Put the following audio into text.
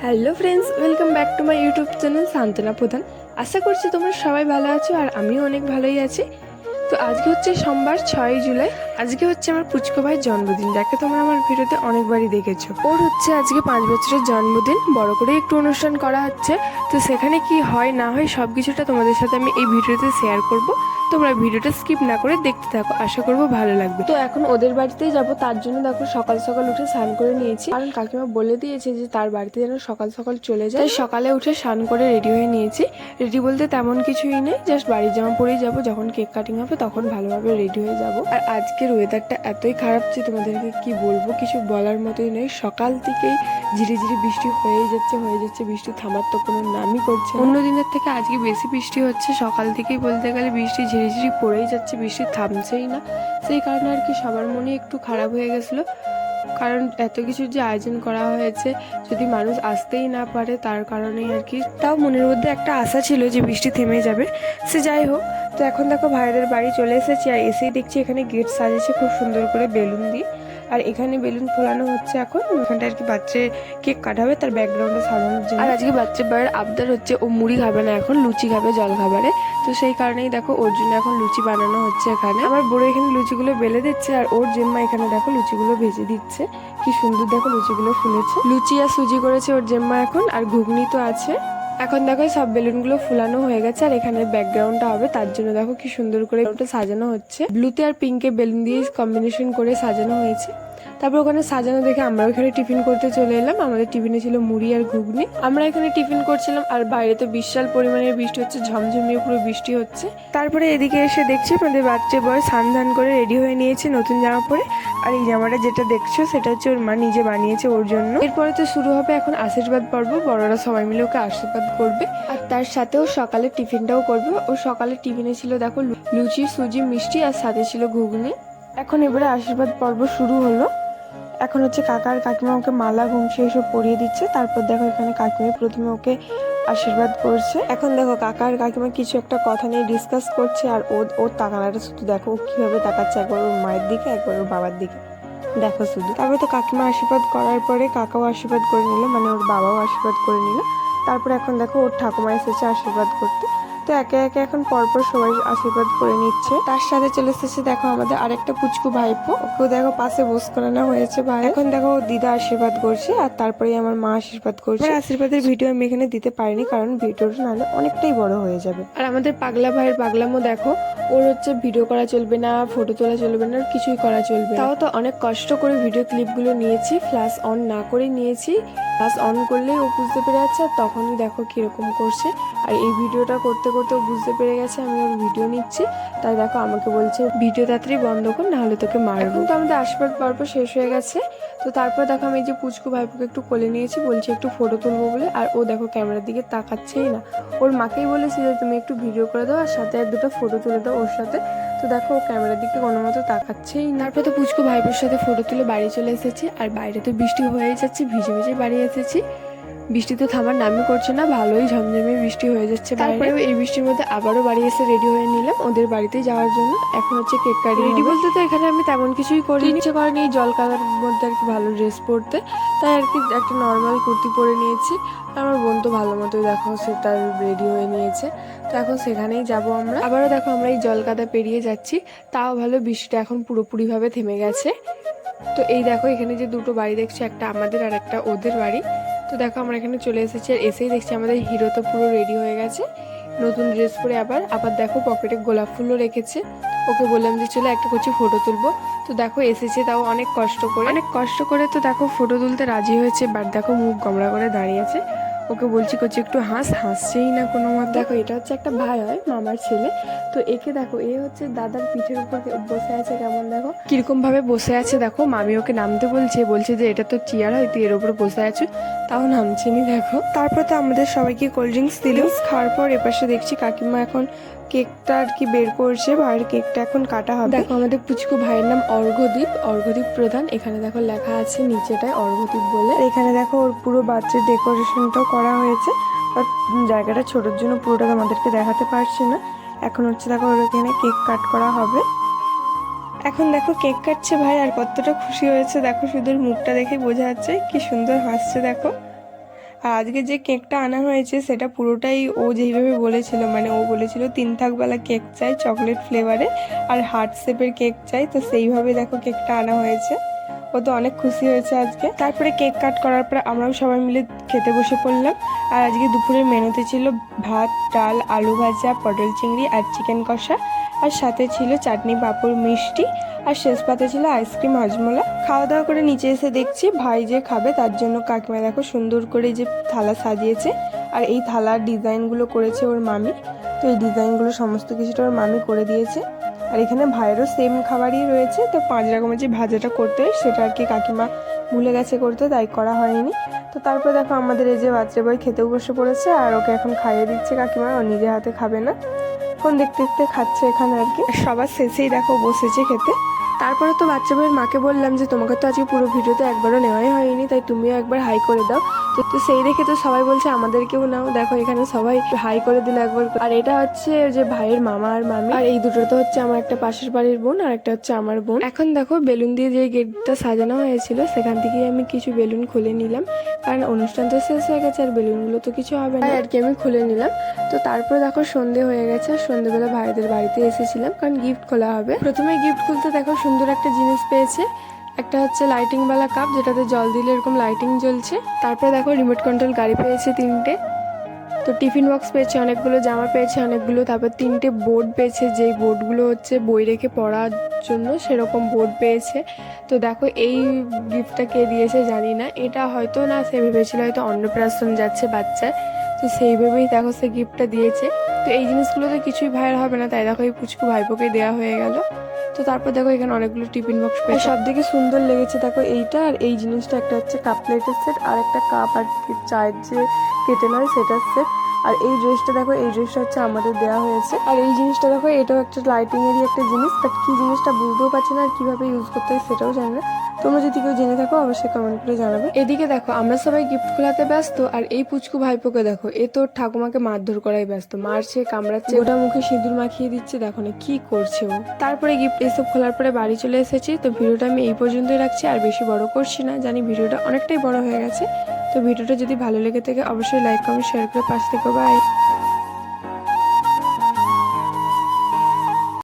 Hello friends, welcome back to my YouTube channel সান্তনা প্রধান। আশা করছি তোমরা সবাই ভালো আছো আর আমিও অনেক ভালোই আছি। তো আজকে হচ্ছে সোমবার 6ই জুলাই। আজকে হচ্ছে আমার পুচকো ভাইয়ের জন্মদিন, যাকে তোমরা আমার ভিডিওতে অনেকবারই দেখেছো। ওর হচ্ছে আজকে 5 বছরের জন্মদিন, বড় করে একটু অনুষ্ঠান করা হচ্ছে। তো সেখানে কি হয় না হয় সব কিছুটা তোমাদের সাথে আমি এই ভিডিওতে শেয়ার করব। তোমরা ভিডিওটা স্কিপ না করে দেখতে থাকো, আশা করবো ভালো লাগবে। তো এখন ওদের বাড়িতেই যাব, তার জন্য দেখো সকাল সকাল উঠে স্নান করে নিয়েছি, কারণ কাকিমা বলে দিয়েছে যে তার বাড়িতে যেন সকাল সকাল চলে যায়। সকালে উঠে স্নান করে রেডি হয়ে নিয়েছি। রেডি বলতে তেমন কিছুই নেই, জাস্ট বাড়ির জামা পরেই যাব, যখন কেক কাটিং হবে তখন ভালোভাবে রেডি হয়ে যাব। আর আজকের ওয়েদারটা এতই খারাপ যে তোমাদেরকে কি বলবো, কিছু বলার মতোই নয়। সকাল থেকেই ঝিরিঝিরি বৃষ্টি হয়ে যাচ্ছে, বৃষ্টি থামার তো কোনো নামই করছে না। অন্য দিনের থেকে আজকে বেশি বৃষ্টি হচ্ছে, সকাল থেকেই বলতে গেলে বৃষ্টি ঝিরিঝিরি পড়েই যাচ্ছে, বৃষ্টি থামছেই না। সেই কারণে আর কি সবার মনে একটু খারাপ হয়ে গেছিলো, কারণ এত কিছু যে আয়োজন করা হয়েছে, যদি মানুষ আসতেই না পারে তার কারণেই আর কি। তাও মনের মধ্যে একটা আশা ছিল যে বৃষ্টি থেমে যাবে, সে যাই হোক। তো এখন দেখো ভাইদের বাড়ি চলে এসেছি, আর এসেই দেখছি এখানে গেট সাজিয়েছে খুব সুন্দর করে বেলুন দিয়ে। আর এখানে বেলুন ফোলানো হচ্ছে এখন, এখানটা আর কি বাচ্চা কেক কাটাবে তার ব্যাকগ্রাউন্ডে সাজানোর জন্য। আর আজকে বাচ্চা ভাইয়ের আবদার হচ্ছে ও মুড়ি খাবে না, এখন লুচি খাবে জল খাবারে। তো সেই কারণেই দেখো ওর জন্য এখন লুচি বানানো হচ্ছে এখানে। আমার বড় এখানে লুচিগুলো বেলে দিচ্ছে, আর ওর জেম্মা এখানে দেখো লুচিগুলো ভেজে দিচ্ছে। কি সুন্দর দেখো লুচিগুলো ফুলেছে, লুচি আর সুজি করেছে ওর জেম্মা এখন, আর ঘুগনি তো আছে। এখন দেখো সব বেলুনগুলো ফুলানো হয়ে গেছে, আর এখানে ব্যাকগ্রাউন্ডটা হবে, তার জন্য দেখো কি সুন্দর করে ওটা সাজানো হচ্ছে। ব্লুতে আর পিঙ্কে বেলুন দিয়ে কম্বিনেশন করে সাজানো হয়েছে। তারপর ওখানে সাজানো দেখে আমরা ওখানে টিফিন করতে চলে এলাম। আমাদের টিফিনে ছিল মুড়ি আর ঘুগনি। আমরা এখানে টিফিন করছিলাম, আর বাইরে তো বিশাল পরিমাণের বৃষ্টি হচ্ছে, ঝমঝমিয়ে পুরো বৃষ্টি হচ্ছে। তারপরে এদিকে এসে দেখছি আমাদের বাচ্চা বয় স্নান করে রেডি হয়ে নিয়েছে নতুন জামা পরে। আর এই জামাটা যেটা দেখছো সেটা হচ্ছে ওর মা নিজে বানিয়েছে ওর জন্য। এরপরে তো শুরু হবে এখন আশীর্বাদ পর্ব, বড়রা সবাই মিলে ওকে আশীর্বাদ করবে, আর তার সাথেও সকালে টিফিনটাও করবে। ও সকালে টিফিনে ছিল দেখো লুচি, সুজি, মিষ্টি, আর সাথে ছিল ঘুগনি। এখন এবারে আশীর্বাদ পর্ব শুরু হলো। এখন হচ্ছে কাকা আর কাকিমা ওকে মালা ঘুমছে এসব পরিয়ে দিচ্ছে। তারপর দেখো এখানে কাকিমা প্রথমে ওকে আশীর্বাদ করছে। এখন দেখো কাকা আর কাকিমা কিছু একটা কথা নিয়ে ডিসকাস করছে, আর ওর তাকানাটা শুধু দেখো ও কিভাবে তাকাচ্ছে, একবার ওর মায়ের দিকে একবার ওর বাবার দিকে, দেখো শুধু। তারপরে তো কাকিমা আশীর্বাদ করার পরে কাকাও আশীর্বাদ করে নিল, মানে ওর বাবাও আশীর্বাদ করে নিল। তারপরে এখন দেখো ওর ঠাকুমা এসেছে আশীর্বাদ করতে। তো একে একে এখন পরপর সবাই আশীর্বাদ করে নিচ্ছে। তার সাথে চলে এসেছে দেখো আমাদের আরেকটা পুচকু ভাইপো, ওকেও দেখো পাশে বস করানো হয়েছে ভাই। এখন দেখো দিদা আশীর্বাদ করছে, আর তারপরে আমার মা আশীর্বাদ করছে। আশীর্বাদের ভিডিও আমি এখানে দিতে পারিনি, কারণ ভিডিওটা নাহলে অনেকটাই বড় হয়ে যাবে। আর আমাদের পাগলা ভাইয়ের পাগলামো দেখো, ওর হচ্ছে ভিডিও করা চলবে না, ফটো তোলা চলবে না, কিছুই করা চলবে না। তাও তো অনেক কষ্ট করে ভিডিও ক্লিপগুলো নিয়েছি, ফ্ল্যাশ অন না করে নিয়েছি। ফ্ল্যাশ অন করলেই ও বুঝতে পেরে যাচ্ছে, আর তখনই দেখো কিরকম করছে। আর এই ভিডিওটা করতে করতে ও বুঝতে পেরে গেছে আমি ওর ভিডিও নিচ্ছি, তাই দেখো আমাকে বলছে ভিডিও তাড়াতাড়ি বন্ধ কর, নাহলে তোকে মারবো। এখন তো আমাদের আশীর্বাদ পর্ব শেষ হয়ে গেছে। তো তারপর দেখো আমি এই যে পুচকু ভাইপোকে একটু কোলে নিয়েছি, বলছি একটু ফটো তুলবো বলে, আর ও দেখো ক্যামেরার দিকে তাকাচ্ছেই না। ওর মাকেই বলেছি যে তুমি একটু ভিডিও করে দাও, আর সাথে আর দুটো ফটো তুলে দাও ওর সাথে। তো দেখো ও ক্যামেরার দিকে কোনো মতো তাকাচ্ছেই না। তারপর তো পুচকু ভাইপোর সাথে ফটো তুলে বাড়ি চলে এসেছি, আর বাইরে তো বৃষ্টি হয়ে যাচ্ছে, ভিজে ভিজে বাড়ি এসেছি। বৃষ্টি তো থামার নামই করছে না, ভালোই ঝমঝমে বৃষ্টি হয়ে যাচ্ছে। তারপরেও এই বৃষ্টির মধ্যে আবারও বাড়ি এসে রেডি হয়ে নিলাম ওদের বাড়িতে যাওয়ার জন্য। এখন হচ্ছে কেক কাটি। রেডি বলতে তো এখানে আমি তেমন কিছুই করি, ইচ্ছে করেনি এই জল কাদার মধ্যে আর কি ভালো ড্রেস পরতে, তাই আর কি একটা নর্মাল কুর্তি পরে নিয়েছি। আমার বোন তো ভালো মতোই দেখো সেটা রেডি হয়ে নিয়েছে। তো এখন সেখানেই যাব আমরা। আবারও দেখো আমরা এই জল কাদা পেরিয়ে যাচ্ছি, তাও ভালো বৃষ্টিটা এখন পুরোপুরিভাবে থেমে গেছে। তো এই দেখো এখানে যে দুটো বাড়ি দেখছি, একটা আমাদের আর একটা ওদের বাড়ি। তো দেখো আমরা এখানে চলে এসেছি, আর এসেই দেখছি আমাদের হিরো তো পুরো রেডি হয়ে গেছে নতুন ড্রেস পরে। আবার দেখো পকেটে গোলাপ ফুলও রেখেছে। ওকে বললাম যে চলে একটা করছি ফটো তুলবো। তো দেখো এসেছে, তাও অনেক কষ্ট করে তো দেখো ফটো তুলতে রাজি হয়েছে, বাট দেখো মুখ গমড়া করে দাঁড়িয়ে আছে। ওকে বলছি করছি একটু হাসছেই না কোনো মত। দেখো এটা হচ্ছে একটা ভাই হয় মামার ছেলে। তো একে দেখো এ হচ্ছে দাদার পিঠের উপর বসে আছে, কেমন দেখো কিরকম ভাবে বসে আছে। দেখো মামি ওকে নামতে বলছে যে এটা তো চেয়ার হয়, তুই এর উপরে বসে আছো, তাও নামছেনি দেখো। তারপর তো আমাদের সবাইকে কোল্ড ড্রিঙ্কস দিল। খাওয়ার পর এপাশে দেখছি কাকিমা এখন কেকটা আর কি বের করছে, ভাইয়ের কেকটা এখন কাটা হবে। দেখো আমাদের পুচকু ভাইয়ের নাম অর্ঘদীপ প্রধান। এখানে দেখো লেখা আছে নিচেটায় অর্ঘদীপ বলে। এখানে দেখো ওর পুরো বাচ্চার ডেকোরেশনটাও করা হয়েছে, বাট জায়গাটা ছোটোর জন্য পুরোটা আমাদেরকে দেখাতে পারছি না। এখন হচ্ছে দেখো ওর এখানে কেক কাট করা হবে। এখন দেখো কেক কাটছে ভাই, আর কতটা খুশি হয়েছে দেখো, শুধু মুখটা দেখে বোঝা যাচ্ছে কি সুন্দর হাসছে দেখো। আর আজকে যে কেকটা আনা হয়েছে সেটা পুরোটাই ও যেইভাবে বলেছিল, মানে ও বলেছিল 3 থাকওয়ালা কেক চাই চকলেট ফ্লেভারে আর হার্ট শেপের কেক চাই, তো সেইভাবে দেখো কেকটা আনা হয়েছে। ও তো অনেক খুশি হয়েছে আজকে। তারপরে কেক কাট করার পর আমরাও সবাই মিলে খেতে বসে পড়লাম। আর আজকে দুপুরের মেনুতে ছিল ভাত, ডাল, আলু ভাজা, পটল চিংড়ি আর চিকেন কষা, আর সাথে ছিল চাটনি, পাঁপড়, মিষ্টি, আর শেষ পাতে ছিল আইসক্রিম, হজমোলা। খাওয়া দাওয়া করে নিচে এসে দেখছি ভাই যে খাবে তার জন্য কাকিমা দেখো সুন্দর করে যে থালা সাজিয়েছে, আর এই থালার ডিজাইনগুলো করেছে ওর মামি। তো এই ডিজাইনগুলো সমস্ত কিছুটা ওর মামি করে দিয়েছে। আর এখানে ভাইয়েরও সেম খাবারই রয়েছে, তো 5 রকমের যে ভাজাটা করতে হয় সেটা আর কি কাকিমা ভুলে গেছে করতে, তাই করা হয়নি। তো তারপর দেখো আমাদের এই যে বাচ্চা বই খেতেও বসে পড়েছে, আর ওকে এখন খাইয়ে দিচ্ছে কাকিমা, ও নিজে হাতে খাবে না, ফোন দেখতে দেখতে খাচ্ছে এখানে আর কি। সবার শেষেই দেখো বসেছে খেতে। তারপরে তো বাচ্চা ভাইয়ের মাকে বললাম যে তোমাকে তো আজকে পুরো ভিডিওতে একবারও নেওয়াই হয়নি, তাই তুমিও একবার হাই করে দাও। তো সেই দেখে তো সবাই বলছে আমাদেরকেও নাও, দেখো এখানে সবাই হাই করে দিল একবার। আর এটা হচ্ছে যে ভাইয়ের মামা আর মামি, আর এই দুটো তো হচ্ছে আমার একটা পাশের বাড়ির বোন আর একটা হচ্ছে আমার বোন। এখন দেখো বেলুন দিয়ে যে গেটটা সাজানো হয়েছিল সেখান থেকে আমি কিছু বেলুন খুলে নিলাম, কারণ অনুষ্ঠান তো শেষ হয়ে গেছে আর বেলুনগুলো তো কিছু হবে না, আর কি আমি খুলে নিলাম। তো তারপরে দেখো সন্ধে হয়ে গেছে, আর সন্ধেবেলা ভাইদের বাড়িতে এসেছিলাম কারণ গিফট খোলা হবে। প্রথমে গিফট খুলতে দেখো সুন্দর একটা জিনিস পেয়েছে, একটা হচ্ছে লাইটিং বালা কাপ যেটাতে জল দিলে এরকম লাইটিং জ্বলছে। তারপরে দেখো রিমোট কন্ট্রোল গাড়ি পেয়েছে 3টে। তো টিফিন বক্স পেয়েছে অনেকগুলো, জামা পেয়েছে অনেকগুলো, তারপর 3টে বোর্ড পেয়েছে, যেই বোর্ডগুলো হচ্ছে বই রেখে পড়ার জন্য সেরকম বোর্ড পেয়েছে। তো দেখো এই গিফটটা কে দিয়েছে জানি না, এটা হয়তো না সে ভেবেছিল হয়তো অন্নপ্রাশন যাচ্ছে বাচ্চার, তো সেই ভেবেই দেখো সে গিফটটা দিয়েছে। তো এই জিনিসগুলো তো কিছুই ভাইয়ের হবে না, তাই দেখো এই পুচকু ভাইপোকে দেওয়া হয়ে গেল। তো তারপর দেখো এখানে অনেকগুলো টিফিন বক্স পেয়েছে, সব থেকে সুন্দর লেগেছে দেখো এইটা আর এই জিনিসটা, একটা হচ্ছে কাপ প্লেটের সেট আর একটা কাপ আর চায়ের যে কেটে নয় সেটার সেট। আর এই ড্রেসটা দেখো, এই ড্রেসটা হচ্ছে আমাদের দেওয়া হয়েছে। আর এই জিনিসটা দেখো, এটাও একটা লাইটিং এরই একটা জিনিস, বাট কি জিনিসটা বুঝতেও পারছি না আর কিভাবে ইউজ করতে হয় সেটাও জানি না। তোমরা যদি কেউ জেনে থাকো অবশ্যই কমেন্ট করে জানাবে। এদিকে দেখো আমরা সবাই গিফট খোলাতে ব্যস্ত, আর এই পুচকু ভাইপোকে দেখো এ তো ঠাকুমাকে মারধর করাই ব্যস্ত, মারছে, কামড়াচ্ছে, ওটা মুখে সিঁদুর মাখিয়ে দিচ্ছে, দেখো না কি করছে ও। তারপরে গিফট এসব খোলার পরে বাড়ি চলে এসেছি। তো ভিডিওটা আমি এই পর্যন্তই রাখছি, আর বেশি বড় করছি না, জানি ভিডিওটা অনেকটাই বড় হয়ে গেছে। তো ভিডিওটা যদি ভালো লেগে থাকে অবশ্যই লাইক, কমেন্ট, শেয়ার করে পাশে থেকো। বাই।